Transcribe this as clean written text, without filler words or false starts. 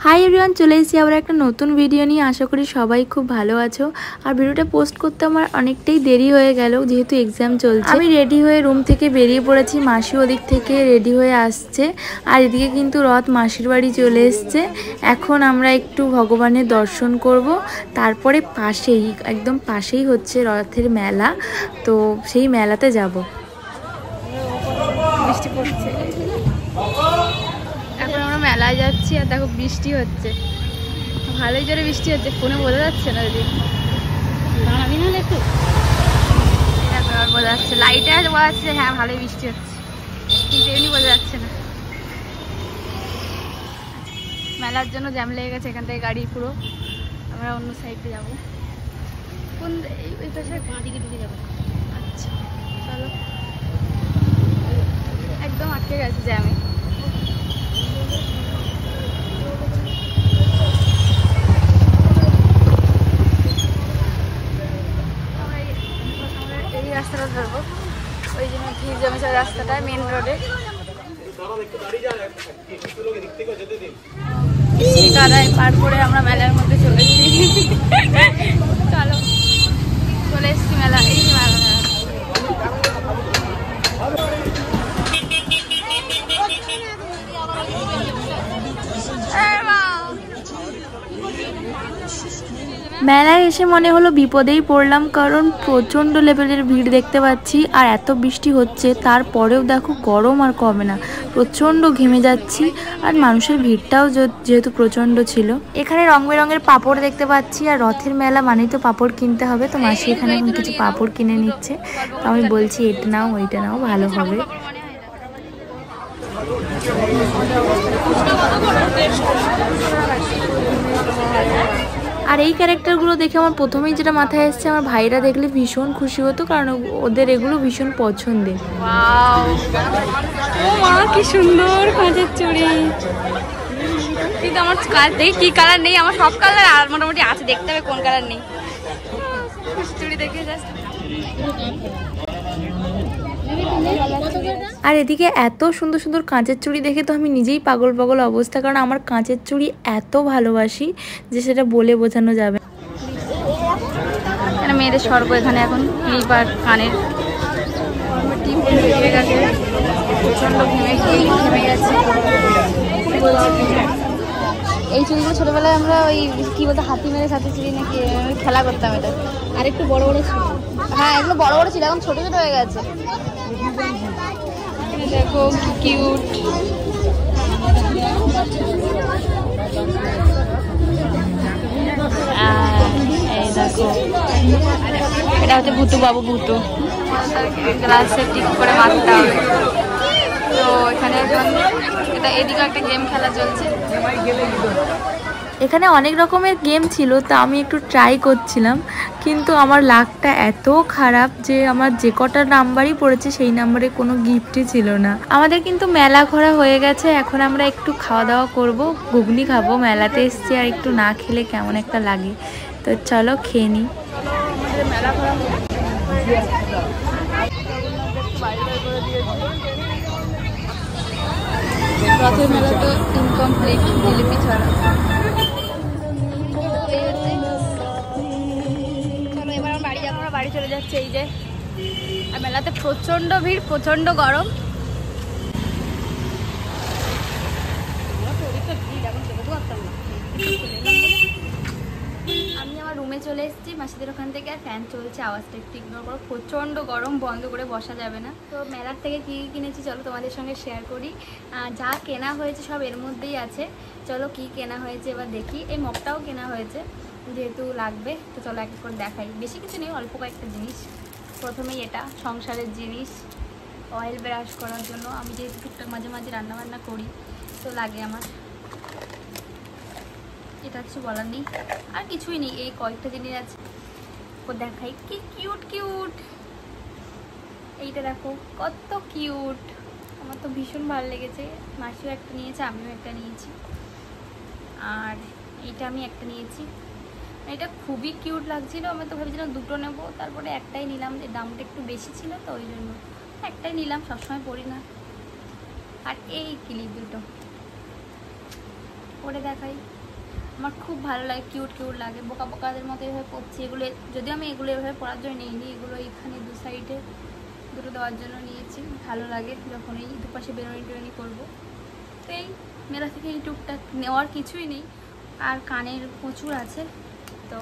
Hi everyone, চলে এসেছি আবার একটা নতুন ভিডিও নিয়ে। আশা করি সবাই খুব ভালো আছো। আর ভিডিওটা পোস্ট করতে আমার অনেকটাই দেরি হয়ে গেল, যেহেতু এক্সাম চলছে। আমি রেডি হয়ে রুম থেকে বেরিয়ে পড়েছি, মাসি ওদিক থেকে রেডি হয়ে আসছে। আর এদিকে কিন্তু রথ মাসির বাড়ি চলে এসছে। এখন আমরা একটু ভগবানের দর্শন করব, তারপরে পাশেই একদম পাশেই হচ্ছে রথের মেলা, তো সেই মেলাতে যাব। বৃষ্টি পড়ছে, এখন আমরা মেলায় যাচ্ছি। আর দেখো বৃষ্টি হচ্ছে, ভালোই জোরে বৃষ্টি হচ্ছে, ফোনে বোঝা যাচ্ছে না। যদি আমি নাহলে একটু বোঝা যাচ্ছে, লাইটে বোঝা যাচ্ছে হ্যাঁ ভালোই বৃষ্টি হচ্ছে, কিন্তু এমনি বোঝা যাচ্ছে না। মেলার জন্য জ্যাম লেগে গেছে, এখান থেকে গাড়ি পুরো। আমরা অন্য সাইডে যাবো, কোন এই পাশে বাঁ দিকে ঢুকে যাবো। আচ্ছা চলো, একদম আটকে গেছে জ্যামে। এই রাস্তাটা ধরবো, ওই জন্য ভিড় জমেছে রাস্তাটা, মেন রোডে। কাদায় পার করে আমরা মেলার মধ্যে চলে এসেছি। চলো, চলে এসেছি মেলা, এই মেলা। মেলায় এসে মনে হলো বিপদেই পড়লাম, কারণ প্রচণ্ড লেভেলের ভিড় দেখতে পাচ্ছি। আর এত বৃষ্টি হচ্ছে, তারপরেও দেখো গরম আর কমে না, প্রচণ্ড ঘেমে যাচ্ছি। আর মানুষের ভিড়টাও যেহেতু প্রচণ্ড ছিল। এখানে রং বেরঙের পাঁপড় দেখতে পাচ্ছি, আর রথের মেলা মানেই তো পাঁপড় কিনতে হবে। তো মাসি এখানে এখন কিছু পাঁপড় কিনে নিচ্ছে, তো আমি বলছি এটা নাও ওইটা নাও, ভালো হবে। আর এই ক্যারেক্টারগুলো দেখে আমার প্রথমেই যেটা মাথায় এসছে, আমার ভাইরা দেখলে ভীষণ খুশি হতো, কারণ ওদের এগুলো ভীষণ পছন্দের। ও মা, কি সুন্দর কাঁচের চুড়ি! কিন্তু আমার দেখি কি কালার নেই, আমার সব কালার আর মোটামুটি আছে, দেখতে হবে কোন কালার নেই। চুড়ি দেখে জাস্ট। আর এদিকে এত সুন্দর সুন্দর কাঁচের চুড়ি দেখে তো আমি নিজেই পাগল পাগল অবস্থা, কারণ আমার কাঁচের চুড়ি এত ভালোবাসি যে সেটা বলে বোঝানো যাবে। মেয়েদের স্বর্গ এখানে এখন, ক্লিপ আর কানের প্রচন্ড ঘেমে গেছে। এই চুড়িগুলো ছোটবেলায় আমরা ওই কি বলতো হাতি মেরে সাথে চুড়ি নাকি খেলা করতাম, এটা আর একটু বড় বড় ছিল। হ্যাঁ এগুলো বড় বড় ছিল, এখন ছোট ছোট হয়ে গেছে। দেখো কি কিউট। এই দেখো, এটা হচ্ছে ভুতু বাবু, ভুতু গ্লাসে টিক করে মারতে হবে। তো এখানে এটা এদিকে একটা গেম খেলা চলছে। এখানে অনেক রকমের গেম ছিল, তা আমি একটু ট্রাই করছিলাম, কিন্তু আমার লাকটা এত খারাপ যে আমার যে কটা নাম্বারই পড়েছে সেই নাম্বারে কোনো গিফটই ছিল না। আমাদের কিন্তু মেলা ঘোরা হয়ে গেছে, এখন আমরা একটু খাওয়া দাওয়া করব, ঘুগনি খাবো। মেলাতে এসছি আর একটু না খেলে কেমন একটা লাগে, তো চলো খেয়ে নিই। মেলা ঘোরা রথের মেলা তো ইনকমপ্লিট জিলিপি ছাড়া। চলো এবার আমরা বাড়ি যাবো, আমরা বাড়ি চলে যাচ্ছে। এই যে আর মেলাতে প্রচন্ড ভিড়, প্রচন্ড গরম। আমি আমার রুমে চলে এসেছি মাসিদের ওখান থেকে, আর ফ্যান চলছে, আওয়াজটা একটু ইগনোর করো, প্রচণ্ড গরম, বন্ধ করে বসা যাবে না। তো মেলার থেকে কী কিনেছি চলো তোমাদের সঙ্গে শেয়ার করি। যা কেনা হয়েছে সব এর মধ্যেই আছে। চলো কি কেনা হয়েছে এবার দেখি। এই মগটাও কেনা হয়েছে যেহেতু লাগবে, তো চলো এক এক করে দেখাই। বেশি কিছু নেই, অল্প কয়েকটা জিনিস। প্রথমেই এটা সংসারের জিনিস, অয়েল ব্রাশ করার জন্য। আমি যেহেতু টুকটাক মাঝে মাঝে রান্নাবান্না করি, তো লাগে আমার। এটা কিছু বলার নেই, আর কিছুই নেই, এই কয়েকটা জিনিস আছে। ও দেখাই কি কিউট কিউট। এইটা দেখো কত কিউট, আমার তো ভীষণ ভালো লেগেছে। মাসিও একটা নিয়েছে, আমিও একটা নিয়েছি, আর এইটা আমি একটা নিয়েছি। এটা খুবই কিউট লাগছিল, আমি তো ভেবেছিলাম দুটো নেব, তারপরে একটাই নিলাম। যে দামটা একটু বেশি ছিল তো ওই জন্য একটাই নিলাম, সবসময় পরি না। আর এই ক্লিপ দুটো পরে দেখাই। আমার খুব ভালো লাগে, কিউট কিউট লাগে, বোকা বোকাদের মতো এভাবে পরছি। এগুলো যদিও আমি এগুলো এভাবে পরার জন্য নিইনি, এগুলো এখানে দু সাইডে দুটো দেওয়ার জন্য নিয়েছি। ভালো লাগে যখন এই দুপাশে বেরোনি টেরোনি করবো। তো এই মেলা থেকে এই টুকটাক নেওয়ার কিছুই নেই, আর কানের প্রচুর আছে। তো